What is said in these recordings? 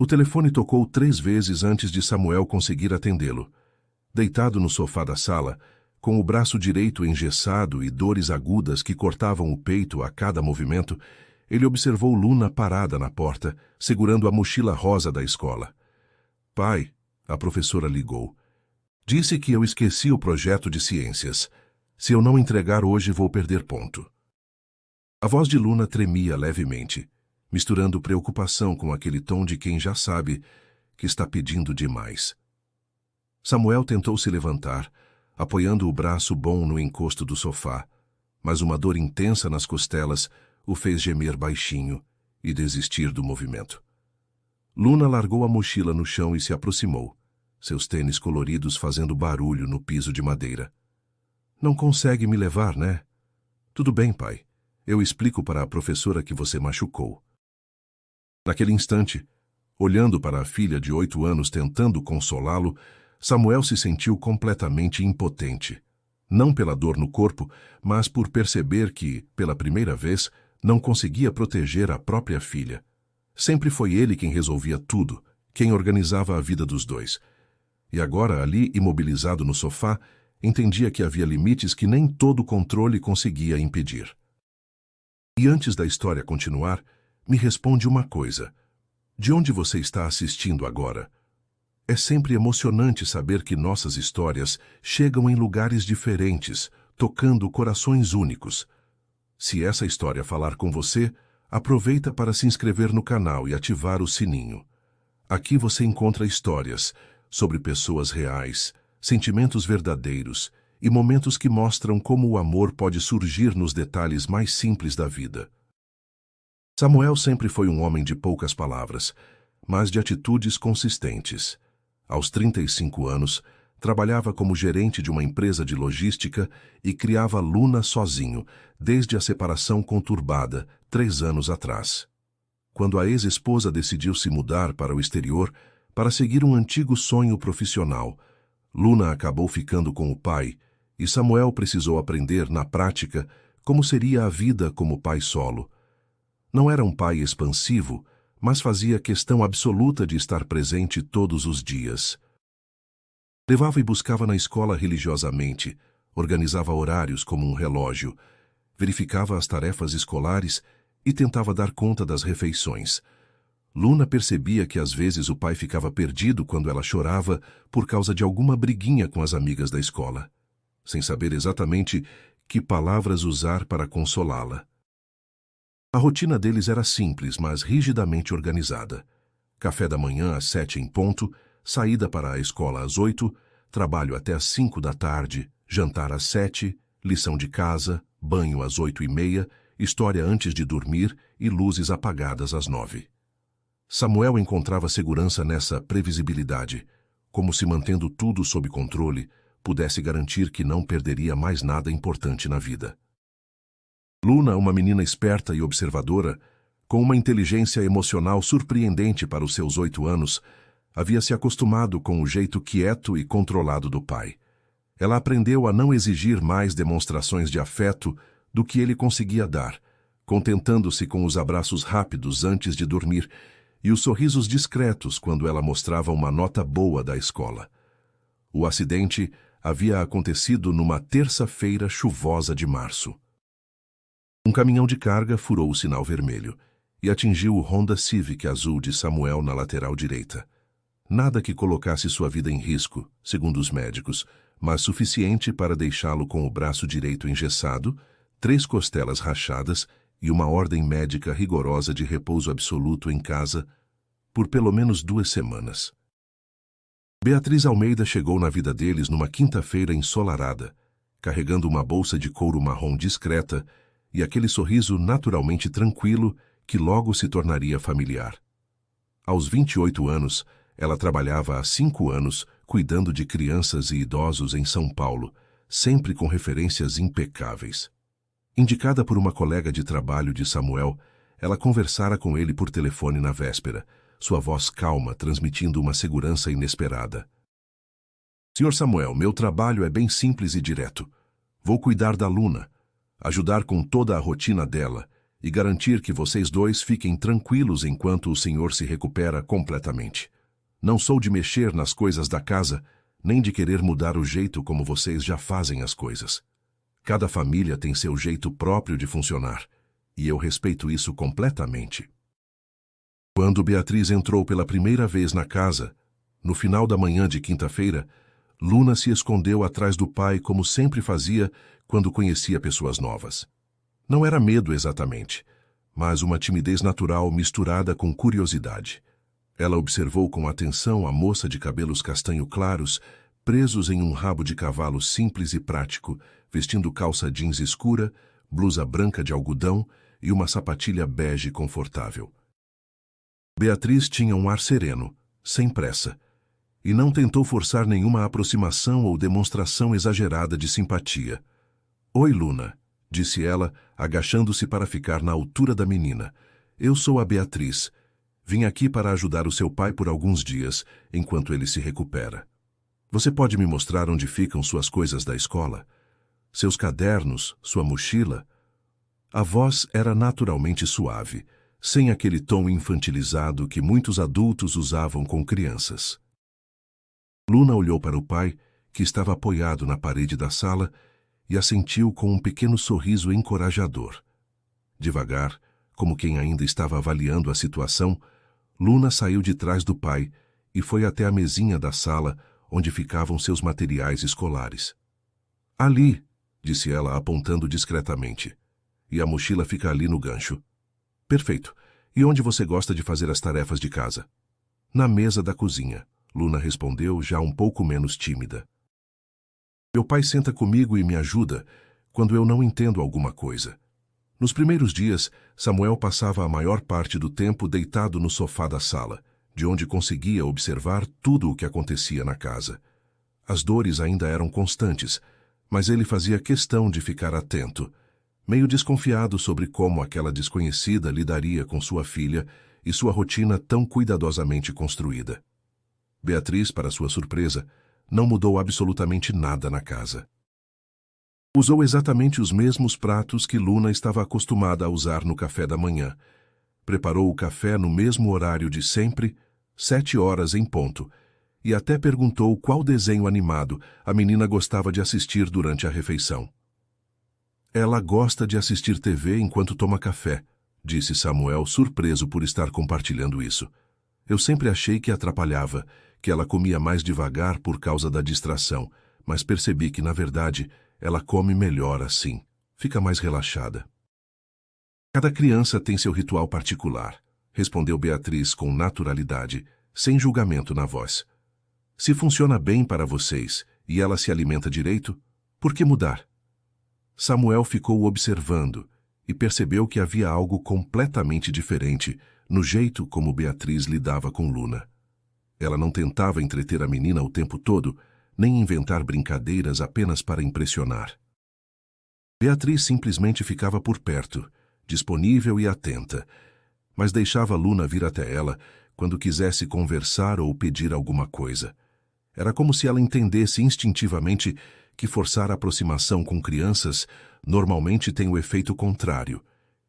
O telefone tocou 3 vezes antes de Samuel conseguir atendê-lo. Deitado no sofá da sala, com o braço direito engessado e dores agudas que cortavam o peito a cada movimento, ele observou Luna parada na porta, segurando a mochila rosa da escola. Pai, a professora ligou. Disse que eu esqueci o projeto de ciências. Se eu não entregar hoje, vou perder ponto. A voz de Luna tremia levemente, misturando preocupação com aquele tom de quem já sabe que está pedindo demais. Samuel tentou se levantar, apoiando o braço bom no encosto do sofá, mas uma dor intensa nas costelas o fez gemer baixinho e desistir do movimento. Luna largou a mochila no chão e se aproximou, seus tênis coloridos fazendo barulho no piso de madeira. Não consegue me levar, né? Tudo bem, pai. Eu explico para a professora que você machucou. Naquele instante, olhando para a filha de 8 anos tentando consolá-lo, Samuel se sentiu completamente impotente. Não pela dor no corpo, mas por perceber que, pela primeira vez, não conseguia proteger a própria filha. Sempre foi ele quem resolvia tudo, quem organizava a vida dos dois. E agora, ali, imobilizado no sofá, entendia que havia limites que nem todo controle conseguia impedir. E antes da história continuar, me responde uma coisa. De onde você está assistindo agora? É sempre emocionante saber que nossas histórias chegam em lugares diferentes, tocando corações únicos. Se essa história falar com você, aproveita para se inscrever no canal e ativar o sininho. Aqui você encontra histórias sobre pessoas reais, sentimentos verdadeiros e momentos que mostram como o amor pode surgir nos detalhes mais simples da vida. Samuel sempre foi um homem de poucas palavras, mas de atitudes consistentes. Aos 35 anos, trabalhava como gerente de uma empresa de logística e criava Luna sozinho, desde a separação conturbada, 3 anos atrás. Quando a ex-esposa decidiu se mudar para o exterior para seguir um antigo sonho profissional, Luna acabou ficando com o pai e Samuel precisou aprender, na prática, como seria a vida como pai solo. Não era um pai expansivo, mas fazia questão absoluta de estar presente todos os dias. Levava e buscava na escola religiosamente, organizava horários como um relógio, verificava as tarefas escolares e tentava dar conta das refeições. Luna percebia que às vezes o pai ficava perdido quando ela chorava por causa de alguma briguinha com as amigas da escola, sem saber exatamente que palavras usar para consolá-la. A rotina deles era simples, mas rigidamente organizada. Café da manhã às 7 em ponto, saída para a escola às 8, trabalho até às 5 da tarde, jantar às 7, lição de casa, banho às 8:30, história antes de dormir e luzes apagadas às 9. Samuel encontrava segurança nessa previsibilidade, como se mantendo tudo sob controle, pudesse garantir que não perderia mais nada importante na vida. Luna, uma menina esperta e observadora, com uma inteligência emocional surpreendente para os seus 8 anos, havia se acostumado com o jeito quieto e controlado do pai. Ela aprendeu a não exigir mais demonstrações de afeto do que ele conseguia dar, contentando-se com os abraços rápidos antes de dormir e os sorrisos discretos quando ela mostrava uma nota boa da escola. O acidente havia acontecido numa terça-feira chuvosa de março. Um caminhão de carga furou o sinal vermelho e atingiu o Honda Civic azul de Samuel na lateral direita. Nada que colocasse sua vida em risco, segundo os médicos, mas suficiente para deixá-lo com o braço direito engessado, 3 costelas rachadas e uma ordem médica rigorosa de repouso absoluto em casa por pelo menos 2 semanas. Beatriz Almeida chegou na vida deles numa quinta-feira ensolarada, carregando uma bolsa de couro marrom discreta e aquele sorriso naturalmente tranquilo que logo se tornaria familiar. Aos 28 anos, ela trabalhava há 5 anos cuidando de crianças e idosos em São Paulo, sempre com referências impecáveis. Indicada por uma colega de trabalho de Samuel, ela conversara com ele por telefone na véspera, sua voz calma transmitindo uma segurança inesperada. Senhor Samuel, meu trabalho é bem simples e direto. Vou cuidar da Luna, ajudar com toda a rotina dela e garantir que vocês dois fiquem tranquilos enquanto o senhor se recupera completamente. Não sou de mexer nas coisas da casa, nem de querer mudar o jeito como vocês já fazem as coisas. Cada família tem seu jeito próprio de funcionar, e eu respeito isso completamente. Quando Beatriz entrou pela primeira vez na casa, no final da manhã de quinta-feira, Luna se escondeu atrás do pai como sempre fazia quando conhecia pessoas novas. Não era medo exatamente, mas uma timidez natural misturada com curiosidade. Ela observou com atenção a moça de cabelos castanho claros, presos em um rabo de cavalo simples e prático, vestindo calça jeans escura, blusa branca de algodão e uma sapatilha bege confortável. Beatriz tinha um ar sereno, sem pressa, e não tentou forçar nenhuma aproximação ou demonstração exagerada de simpatia. "Oi, Luna", disse ela, agachando-se para ficar na altura da menina. "Eu sou a Beatriz. Vim aqui para ajudar o seu pai por alguns dias, enquanto ele se recupera. Você pode me mostrar onde ficam suas coisas da escola? Seus cadernos, sua mochila?" A voz era naturalmente suave, sem aquele tom infantilizado que muitos adultos usavam com crianças. Luna olhou para o pai, que estava apoiado na parede da sala, e assentiu com um pequeno sorriso encorajador. Devagar, como quem ainda estava avaliando a situação, Luna saiu de trás do pai e foi até a mesinha da sala onde ficavam seus materiais escolares. "Ali", disse ela apontando discretamente. "E a mochila fica ali no gancho." "Perfeito. E onde você gosta de fazer as tarefas de casa?" "Na mesa da cozinha", Luna respondeu, já um pouco menos tímida. "Meu pai senta comigo e me ajuda quando eu não entendo alguma coisa." Nos primeiros dias, Samuel passava a maior parte do tempo deitado no sofá da sala, de onde conseguia observar tudo o que acontecia na casa. As dores ainda eram constantes, mas ele fazia questão de ficar atento, meio desconfiado sobre como aquela desconhecida lidaria com sua filha e sua rotina tão cuidadosamente construída. Beatriz, para sua surpresa, não mudou absolutamente nada na casa. Usou exatamente os mesmos pratos que Luna estava acostumada a usar no café da manhã. Preparou o café no mesmo horário de sempre, 7 horas em ponto, e até perguntou qual desenho animado a menina gostava de assistir durante a refeição. "Ela gosta de assistir TV enquanto toma café", disse Samuel, surpreso por estar compartilhando isso. "Eu sempre achei que atrapalhava, que ela comia mais devagar por causa da distração, mas percebi que, na verdade, ela come melhor assim, fica mais relaxada." "Cada criança tem seu ritual particular", respondeu Beatriz com naturalidade, sem julgamento na voz. "Se funciona bem para vocês e ela se alimenta direito, por que mudar?" Samuel ficou observando e percebeu que havia algo completamente diferente no jeito como Beatriz lidava com Luna. Ela não tentava entreter a menina o tempo todo, nem inventar brincadeiras apenas para impressionar. Beatriz simplesmente ficava por perto, disponível e atenta, mas deixava Luna vir até ela quando quisesse conversar ou pedir alguma coisa. Era como se ela entendesse instintivamente que forçar a aproximação com crianças normalmente tem o efeito contrário,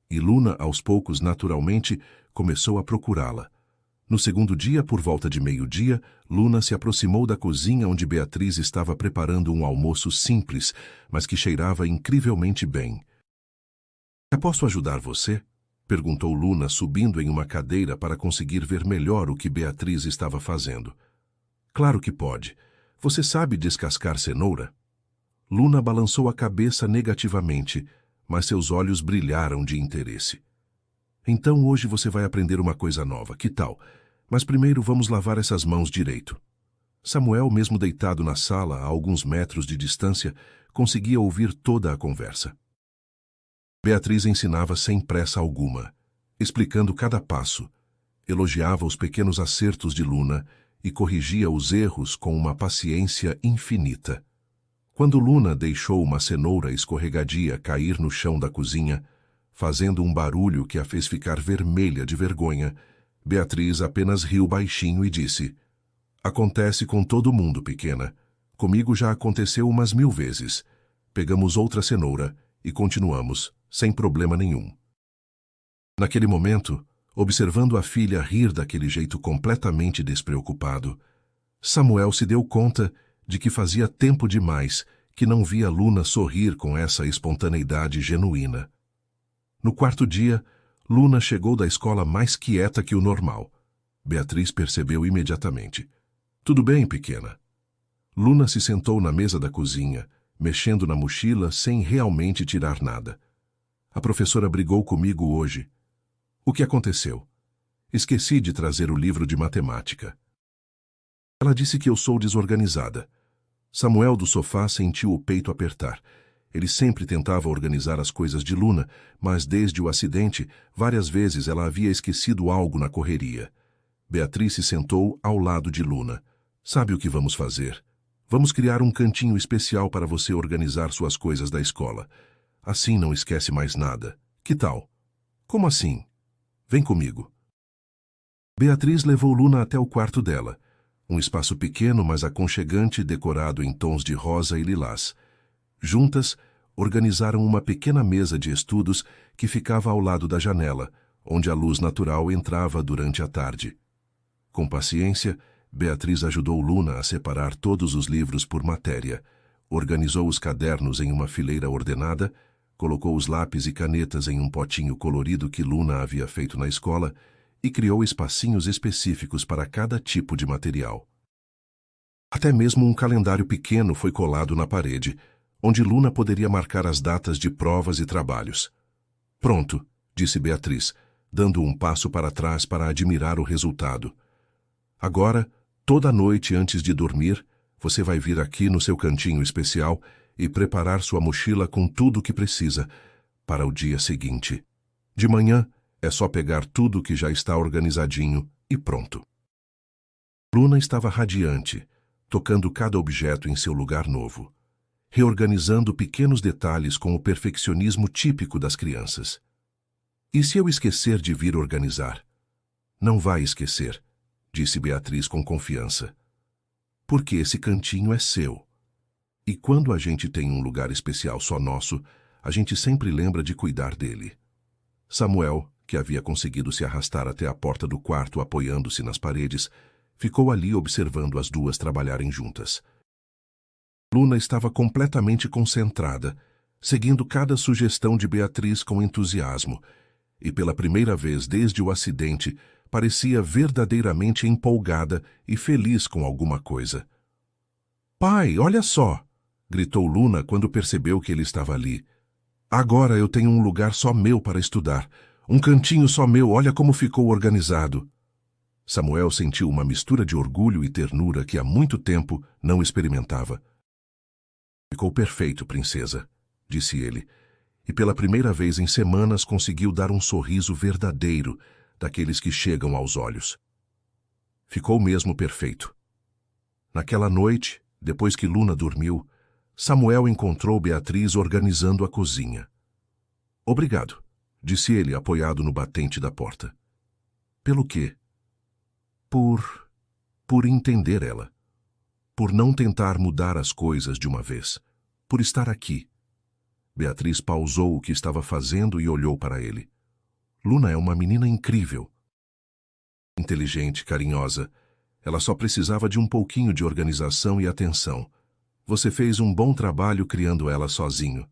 e Luna, aos poucos, naturalmente, começou a procurá-la. No segundo dia, por volta de meio-dia, Luna se aproximou da cozinha onde Beatriz estava preparando um almoço simples, mas que cheirava incrivelmente bem. "Posso ajudar você?" perguntou Luna, subindo em uma cadeira para conseguir ver melhor o que Beatriz estava fazendo. "Claro que pode. Você sabe descascar cenoura?" Luna balançou a cabeça negativamente, mas seus olhos brilharam de interesse. "Então hoje você vai aprender uma coisa nova, que tal? Mas primeiro vamos lavar essas mãos direito." Samuel, mesmo deitado na sala, a alguns metros de distância, conseguia ouvir toda a conversa. Beatriz ensinava sem pressa alguma, explicando cada passo, elogiava os pequenos acertos de Luna e corrigia os erros com uma paciência infinita. Quando Luna deixou uma cenoura escorregadia cair no chão da cozinha, fazendo um barulho que a fez ficar vermelha de vergonha, Beatriz apenas riu baixinho e disse: "Acontece com todo mundo, pequena. Comigo já aconteceu umas 1000 vezes. Pegamos outra cenoura e continuamos, sem problema nenhum." Naquele momento, observando a filha rir daquele jeito completamente despreocupado, Samuel se deu conta de que fazia tempo demais que não via Luna sorrir com essa espontaneidade genuína. No quarto dia, Luna chegou da escola mais quieta que o normal. Beatriz percebeu imediatamente. "Tudo bem, pequena?" Luna se sentou na mesa da cozinha, mexendo na mochila sem realmente tirar nada. "A professora brigou comigo hoje." "O que aconteceu?" "Esqueci de trazer o livro de matemática." "Ela disse que eu sou desorganizada." Samuel do sofá sentiu o peito apertar. Ele sempre tentava organizar as coisas de Luna, mas desde o acidente, várias vezes ela havia esquecido algo na correria. Beatriz se sentou ao lado de Luna. "Sabe o que vamos fazer? Vamos criar um cantinho especial para você organizar suas coisas da escola. Assim não esquece mais nada. Que tal?" "Como assim?" "Vem comigo." Beatriz levou Luna até o quarto dela. Um espaço pequeno, mas aconchegante, decorado em tons de rosa e lilás. Juntas, organizaram uma pequena mesa de estudos que ficava ao lado da janela, onde a luz natural entrava durante a tarde. Com paciência, Beatriz ajudou Luna a separar todos os livros por matéria, organizou os cadernos em uma fileira ordenada, colocou os lápis e canetas em um potinho colorido que Luna havia feito na escola e criou espacinhos específicos para cada tipo de material. Até mesmo um calendário pequeno foi colado na parede, onde Luna poderia marcar as datas de provas e trabalhos. "Pronto", disse Beatriz, dando um passo para trás para admirar o resultado. "Agora, toda noite antes de dormir, você vai vir aqui no seu cantinho especial e preparar sua mochila com tudo o que precisa para o dia seguinte. De manhã, é só pegar tudo que já está organizadinho e pronto." Luna estava radiante, tocando cada objeto em seu lugar novo, reorganizando pequenos detalhes com o perfeccionismo típico das crianças. "E se eu esquecer de vir organizar?" "Não vai esquecer", disse Beatriz com confiança. "Porque esse cantinho é seu. E quando a gente tem um lugar especial só nosso, a gente sempre lembra de cuidar dele." Samuel, que havia conseguido se arrastar até a porta do quarto apoiando-se nas paredes, ficou ali observando as duas trabalharem juntas. Luna estava completamente concentrada, seguindo cada sugestão de Beatriz com entusiasmo, e pela primeira vez desde o acidente, parecia verdadeiramente empolgada e feliz com alguma coisa. "Pai, olha só!" gritou Luna quando percebeu que ele estava ali. "Agora eu tenho um lugar só meu para estudar. Um cantinho só meu, olha como ficou organizado." Samuel sentiu uma mistura de orgulho e ternura que há muito tempo não experimentava. "Ficou perfeito, princesa", disse ele, e pela primeira vez em semanas conseguiu dar um sorriso verdadeiro, daqueles que chegam aos olhos. Ficou mesmo perfeito. Naquela noite, depois que Luna dormiu, Samuel encontrou Beatriz organizando a cozinha. "Obrigado", disse ele, apoiado no batente da porta. "Pelo quê?" Por entender ela. Por não tentar mudar as coisas de uma vez. Por estar aqui. Beatriz pausou o que estava fazendo e olhou para ele. "Luna é uma menina incrível. Inteligente, carinhosa. Ela só precisava de um pouquinho de organização e atenção. Você fez um bom trabalho criando ela sozinho."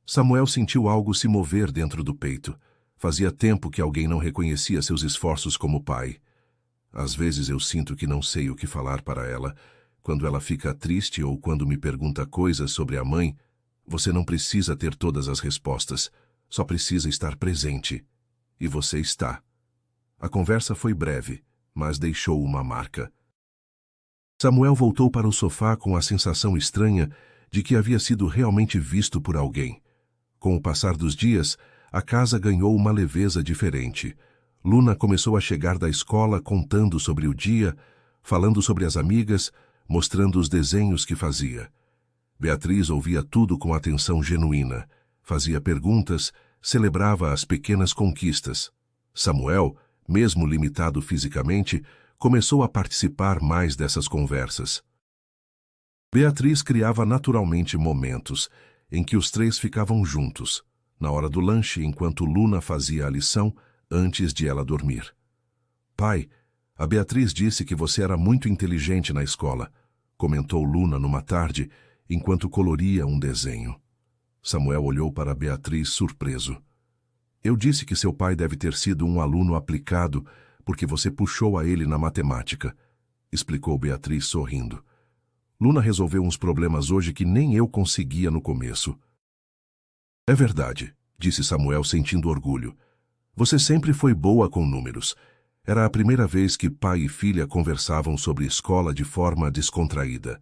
Samuel sentiu algo se mover dentro do peito. Fazia tempo que alguém não reconhecia seus esforços como pai. "Às vezes eu sinto que não sei o que falar para ela. Quando ela fica triste ou quando me pergunta coisas sobre a mãe, você não precisa ter todas as respostas. Só precisa estar presente. E você está." A conversa foi breve, mas deixou uma marca. Samuel voltou para o sofá com a sensação estranha de que havia sido realmente visto por alguém. Com o passar dos dias, a casa ganhou uma leveza diferente. Luna começou a chegar da escola contando sobre o dia, falando sobre as amigas, mostrando os desenhos que fazia. Beatriz ouvia tudo com atenção genuína, fazia perguntas, celebrava as pequenas conquistas. Samuel, mesmo limitado fisicamente, começou a participar mais dessas conversas. Beatriz criava naturalmente momentos em que os três ficavam juntos, na hora do lanche enquanto Luna fazia a lição, antes de ela dormir. Pai, a Beatriz disse que você era muito inteligente na escola, comentou Luna numa tarde, enquanto coloria um desenho. Samuel olhou para Beatriz surpreso. Eu disse que seu pai deve ter sido um aluno aplicado porque você puxou a ele na matemática, explicou Beatriz sorrindo. Luna resolveu uns problemas hoje que nem eu conseguia no começo. É verdade, disse Samuel sentindo orgulho. Você sempre foi boa com números. Era a primeira vez que pai e filha conversavam sobre escola de forma descontraída.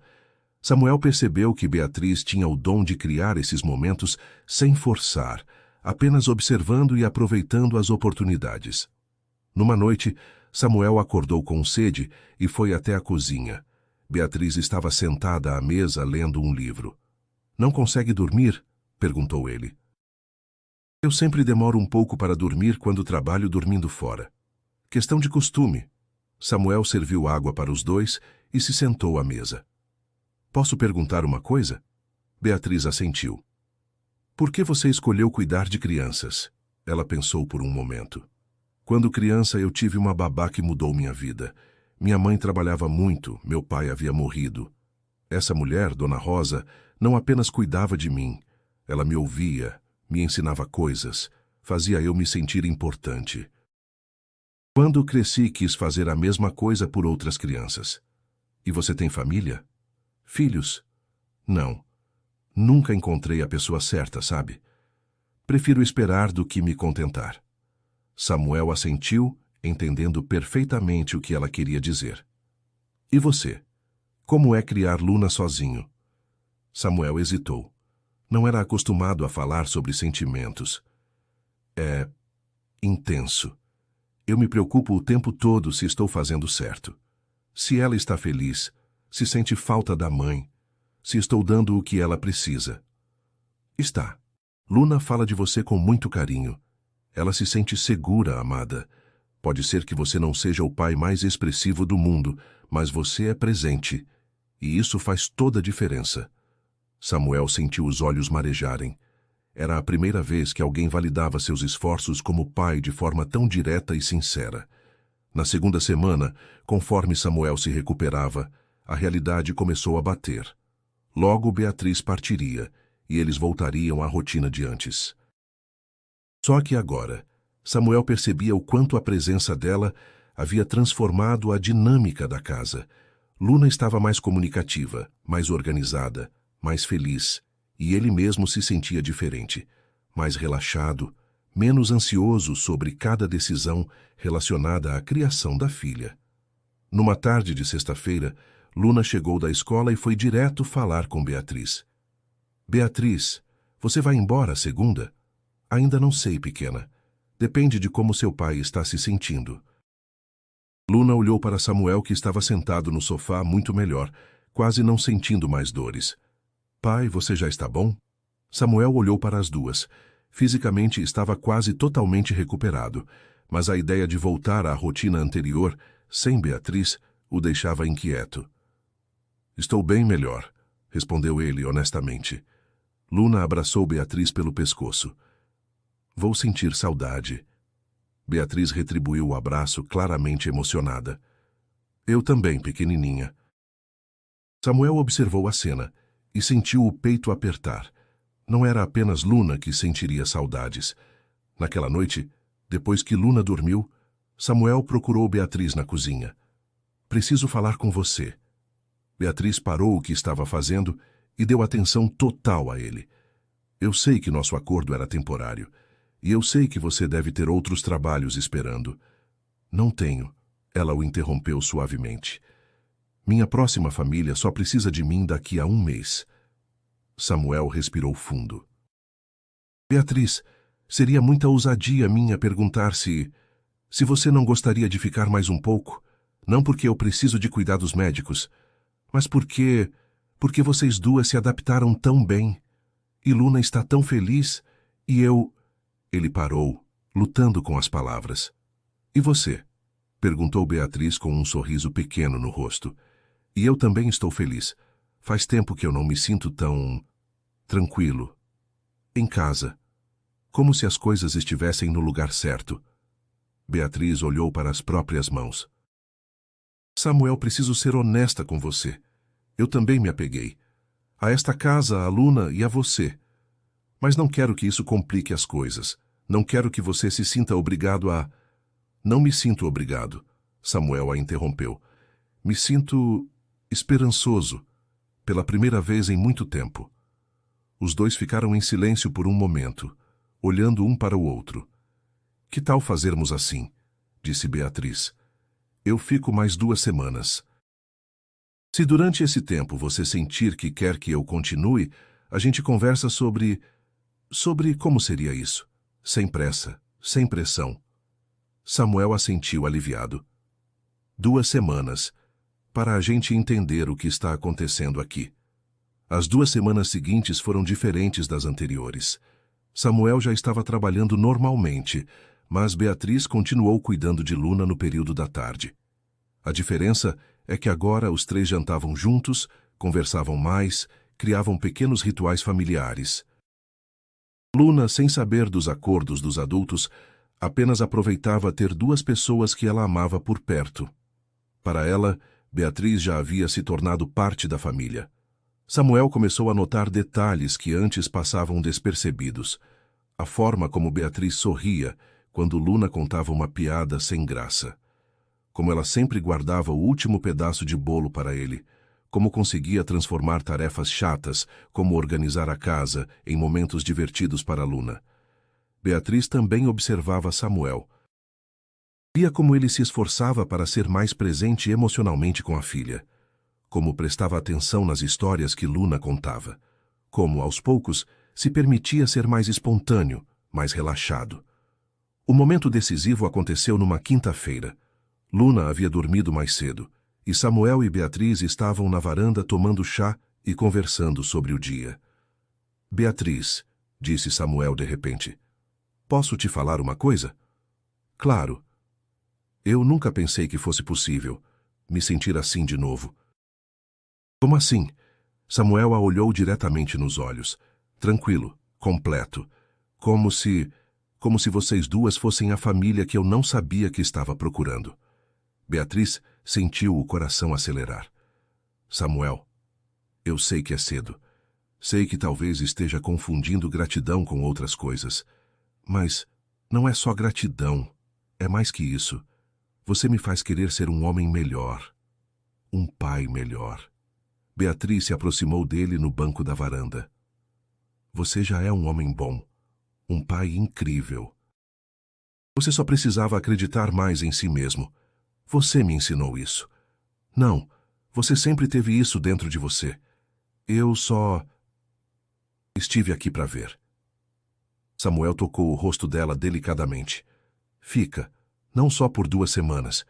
Samuel percebeu que Beatriz tinha o dom de criar esses momentos sem forçar, apenas observando e aproveitando as oportunidades. Numa noite, Samuel acordou com sede e foi até a cozinha. Beatriz estava sentada à mesa lendo um livro. Não consegue dormir? Perguntou ele. Eu sempre demoro um pouco para dormir quando trabalho dormindo fora. Questão de costume. Samuel serviu água para os dois e se sentou à mesa. Posso perguntar uma coisa? Beatriz assentiu. Por que você escolheu cuidar de crianças? Ela pensou por um momento. Quando criança eu tive uma babá que mudou minha vida. Minha mãe trabalhava muito, meu pai havia morrido. Essa mulher, Dona Rosa, não apenas cuidava de mim. Ela me ouvia, me ensinava coisas, fazia eu me sentir importante. Quando cresci, quis fazer a mesma coisa por outras crianças. E você tem família? Filhos? Não. Nunca encontrei a pessoa certa, sabe? Prefiro esperar do que me contentar. Samuel assentiu, entendendo perfeitamente o que ela queria dizer. E você? Como é criar Luna sozinho? Samuel hesitou. Não era acostumado a falar sobre sentimentos. É intenso. Eu me preocupo o tempo todo se estou fazendo certo. Se ela está feliz, se sente falta da mãe, se estou dando o que ela precisa. Está. Luna fala de você com muito carinho. Ela se sente segura, amada. Pode ser que você não seja o pai mais expressivo do mundo, mas você é presente. E isso faz toda a diferença. Samuel sentiu os olhos marejarem. Era a primeira vez que alguém validava seus esforços como pai de forma tão direta e sincera. Na segunda semana, conforme Samuel se recuperava, a realidade começou a bater. Logo Beatriz partiria, e eles voltariam à rotina de antes. Só que agora, Samuel percebia o quanto a presença dela havia transformado a dinâmica da casa. Luna estava mais comunicativa, mais organizada, mais feliz, e ele mesmo se sentia diferente, mais relaxado, menos ansioso sobre cada decisão relacionada à criação da filha. Numa tarde de sexta-feira, Luna chegou da escola e foi direto falar com Beatriz. Beatriz, você vai embora segunda? Ainda não sei, pequena. Depende de como seu pai está se sentindo. Luna olhou para Samuel, que estava sentado no sofá muito melhor, quase não sentindo mais dores. Pai, você já está bom? Samuel olhou para as duas. Fisicamente estava quase totalmente recuperado, mas a ideia de voltar à rotina anterior, sem Beatriz, o deixava inquieto. Estou bem melhor, respondeu ele honestamente. Luna abraçou Beatriz pelo pescoço. Vou sentir saudade. Beatriz retribuiu o abraço, claramente emocionada. Eu também, pequenininha. Samuel observou a cena e sentiu o peito apertar. Não era apenas Luna que sentiria saudades. Naquela noite, depois que Luna dormiu, Samuel procurou Beatriz na cozinha. Preciso falar com você. Beatriz parou o que estava fazendo e deu atenção total a ele. Eu sei que nosso acordo era temporário, e eu sei que você deve ter outros trabalhos esperando. Não tenho, ela o interrompeu suavemente. Minha próxima família só precisa de mim daqui a 1 mês. Samuel respirou fundo. Beatriz, seria muita ousadia minha perguntar se você não gostaria de ficar mais um pouco, não porque eu preciso de cuidados médicos, mas porque vocês duas se adaptaram tão bem, e Luna está tão feliz, e eu... Ele parou, lutando com as palavras. E você? Perguntou Beatriz com um sorriso pequeno no rosto. E eu também estou feliz. Faz tempo que eu não me sinto tão... tranquilo. Em casa. Como se as coisas estivessem no lugar certo. Beatriz olhou para as próprias mãos. Samuel, preciso ser honesta com você. Eu também me apeguei. A esta casa, a Luna e a você. Mas não quero que isso complique as coisas. Não quero que você se sinta obrigado a... Não me sinto obrigado, Samuel a interrompeu. Me sinto esperançoso, pela primeira vez em muito tempo. Os dois ficaram em silêncio por um momento, olhando um para o outro. Que tal fazermos assim? Disse Beatriz. Eu fico mais 2 semanas. Se durante esse tempo você sentir que quer que eu continue, a gente conversa sobre como seria isso. Sem pressa, sem pressão. Samuel assentiu aliviado. 2 semanas, para a gente entender o que está acontecendo aqui. As 2 semanas seguintes foram diferentes das anteriores. Samuel já estava trabalhando normalmente, mas Beatriz continuou cuidando de Luna no período da tarde. A diferença é que agora os 3 jantavam juntos, conversavam mais, criavam pequenos rituais familiares. Luna, sem saber dos acordos dos adultos, apenas aproveitava ter 2 pessoas que ela amava por perto. Para ela, Beatriz já havia se tornado parte da família. Samuel começou a notar detalhes que antes passavam despercebidos. A forma como Beatriz sorria quando Luna contava uma piada sem graça. Como ela sempre guardava o último pedaço de bolo para ele. Como conseguia transformar tarefas chatas, como organizar a casa, em momentos divertidos para Luna. Beatriz também observava Samuel. Via como ele se esforçava para ser mais presente emocionalmente com a filha. Como prestava atenção nas histórias que Luna contava. Como, aos poucos, se permitia ser mais espontâneo, mais relaxado. O momento decisivo aconteceu numa quinta-feira. Luna havia dormido mais cedo, e Samuel e Beatriz estavam na varanda tomando chá e conversando sobre o dia. Beatriz, disse Samuel de repente, posso te falar uma coisa? Claro. Eu nunca pensei que fosse possível me sentir assim de novo. Como assim? Samuel a olhou diretamente nos olhos, tranquilo, completo, como se vocês 2 fossem a família que eu não sabia que estava procurando. Beatriz sentiu o coração acelerar. Samuel, eu sei que é cedo. Sei que talvez esteja confundindo gratidão com outras coisas. Mas não é só gratidão, é mais que isso. Você me faz querer ser um homem melhor, um pai melhor. Beatriz se aproximou dele no banco da varanda. Você já é um homem bom, um pai incrível. Você só precisava acreditar mais em si mesmo. Você me ensinou isso. Não, você sempre teve isso dentro de você. Eu só estive aqui para ver. Samuel tocou o rosto dela delicadamente. Fica, não só por 2 semanas.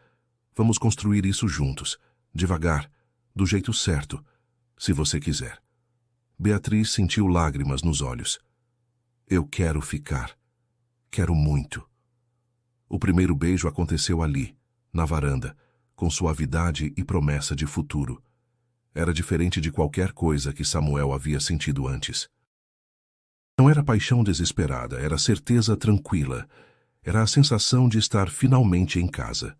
Vamos construir isso juntos, devagar, do jeito certo, se você quiser. Beatriz sentiu lágrimas nos olhos. Eu quero ficar. Quero muito. O primeiro beijo aconteceu ali, na varanda, com suavidade e promessa de futuro. Era diferente de qualquer coisa que Samuel havia sentido antes. Não era paixão desesperada, era certeza tranquila. Era a sensação de estar finalmente em casa.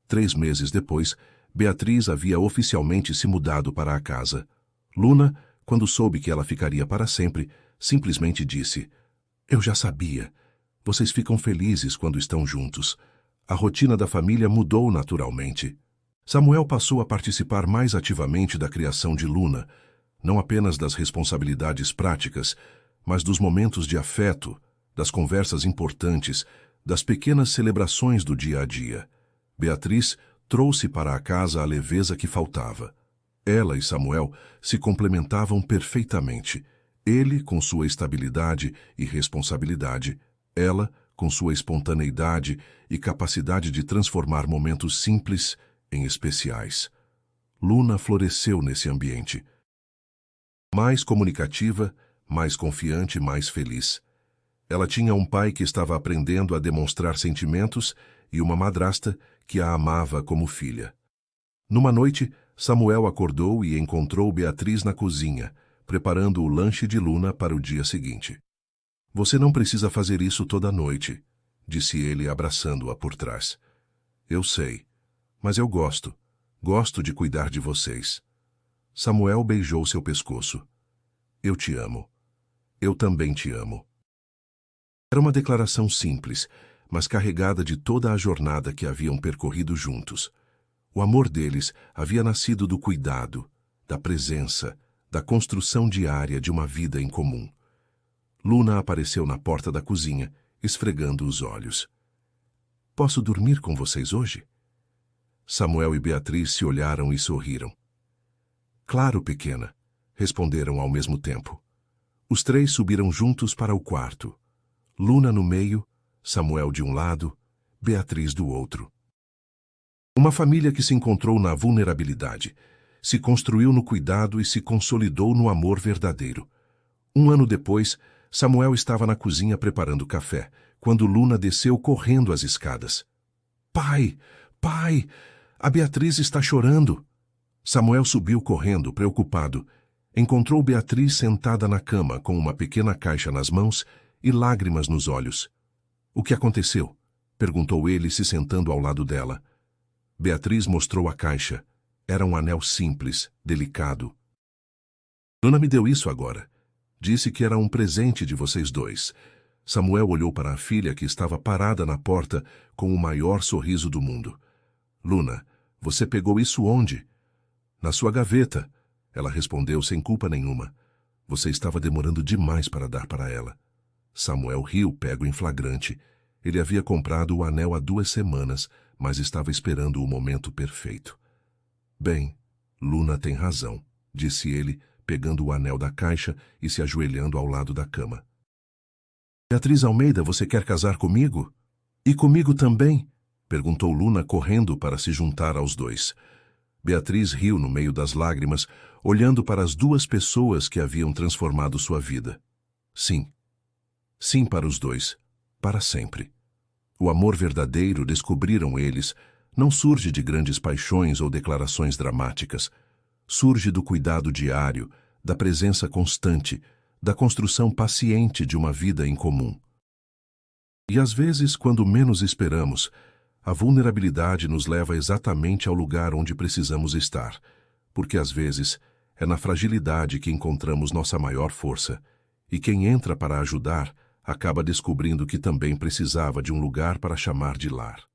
3 meses depois, Beatriz havia oficialmente se mudado para a casa. Luna, quando soube que ela ficaria para sempre, simplesmente disse: Eu já sabia. Vocês ficam felizes quando estão juntos. A rotina da família mudou naturalmente. Samuel passou a participar mais ativamente da criação de Luna, não apenas das responsabilidades práticas, mas dos momentos de afeto, das conversas importantes, das pequenas celebrações do dia a dia. Beatriz trouxe para a casa a leveza que faltava. Ela e Samuel se complementavam perfeitamente. Ele com sua estabilidade e responsabilidade, ela com sua espontaneidade e capacidade de transformar momentos simples em especiais. Luna floresceu nesse ambiente. Mais comunicativa, mais confiante, mais feliz. Ela tinha um pai que estava aprendendo a demonstrar sentimentos e uma madrasta que a amava como filha. Numa noite, Samuel acordou e encontrou Beatriz na cozinha, preparando o lanche de Luna para o dia seguinte. Você não precisa fazer isso toda noite, disse ele, abraçando-a por trás. Eu sei, mas eu gosto. Gosto de cuidar de vocês. Samuel beijou seu pescoço. Eu te amo. Eu também te amo. Era uma declaração simples, mas carregada de toda a jornada que haviam percorrido juntos. O amor deles havia nascido do cuidado, da presença, da construção diária de uma vida em comum. Luna apareceu na porta da cozinha, esfregando os olhos. Posso dormir com vocês hoje? Samuel e Beatriz se olharam e sorriram. Claro, pequena, responderam ao mesmo tempo. Os três subiram juntos para o quarto. Luna no meio, Samuel de um lado, Beatriz do outro. Uma família que se encontrou na vulnerabilidade, se construiu no cuidado e se consolidou no amor verdadeiro. Um ano depois, Samuel estava na cozinha preparando café, quando Luna desceu correndo as escadas. Pai! Pai! A Beatriz está chorando! Samuel subiu correndo, preocupado. Encontrou Beatriz sentada na cama com uma pequena caixa nas mãos e lágrimas nos olhos. O que aconteceu? Perguntou ele, se sentando ao lado dela. Beatriz mostrou a caixa. Era um anel simples, delicado. Luna me deu isso agora. Disse que era um presente de vocês dois. Samuel olhou para a filha que estava parada na porta com o maior sorriso do mundo. Luna, você pegou isso onde? Na sua gaveta. Ela respondeu sem culpa nenhuma. Você estava demorando demais para dar para ela. Samuel riu, pego em flagrante. Ele havia comprado o anel há 2 semanas, mas estava esperando o momento perfeito. Bem, Luna tem razão, disse ele, pegando o anel da caixa e se ajoelhando ao lado da cama. Beatriz Almeida, você quer casar comigo? E comigo também? Perguntou Luna, correndo para se juntar aos dois. Beatriz riu no meio das lágrimas, olhando para as 2 pessoas que haviam transformado sua vida. Sim. Sim para os dois, para sempre. O amor verdadeiro, descobriram eles, não surge de grandes paixões ou declarações dramáticas. Surge do cuidado diário, da presença constante, da construção paciente de uma vida em comum. E às vezes, quando menos esperamos, a vulnerabilidade nos leva exatamente ao lugar onde precisamos estar, porque às vezes é na fragilidade que encontramos nossa maior força, e quem entra para ajudar acaba descobrindo que também precisava de um lugar para chamar de lar.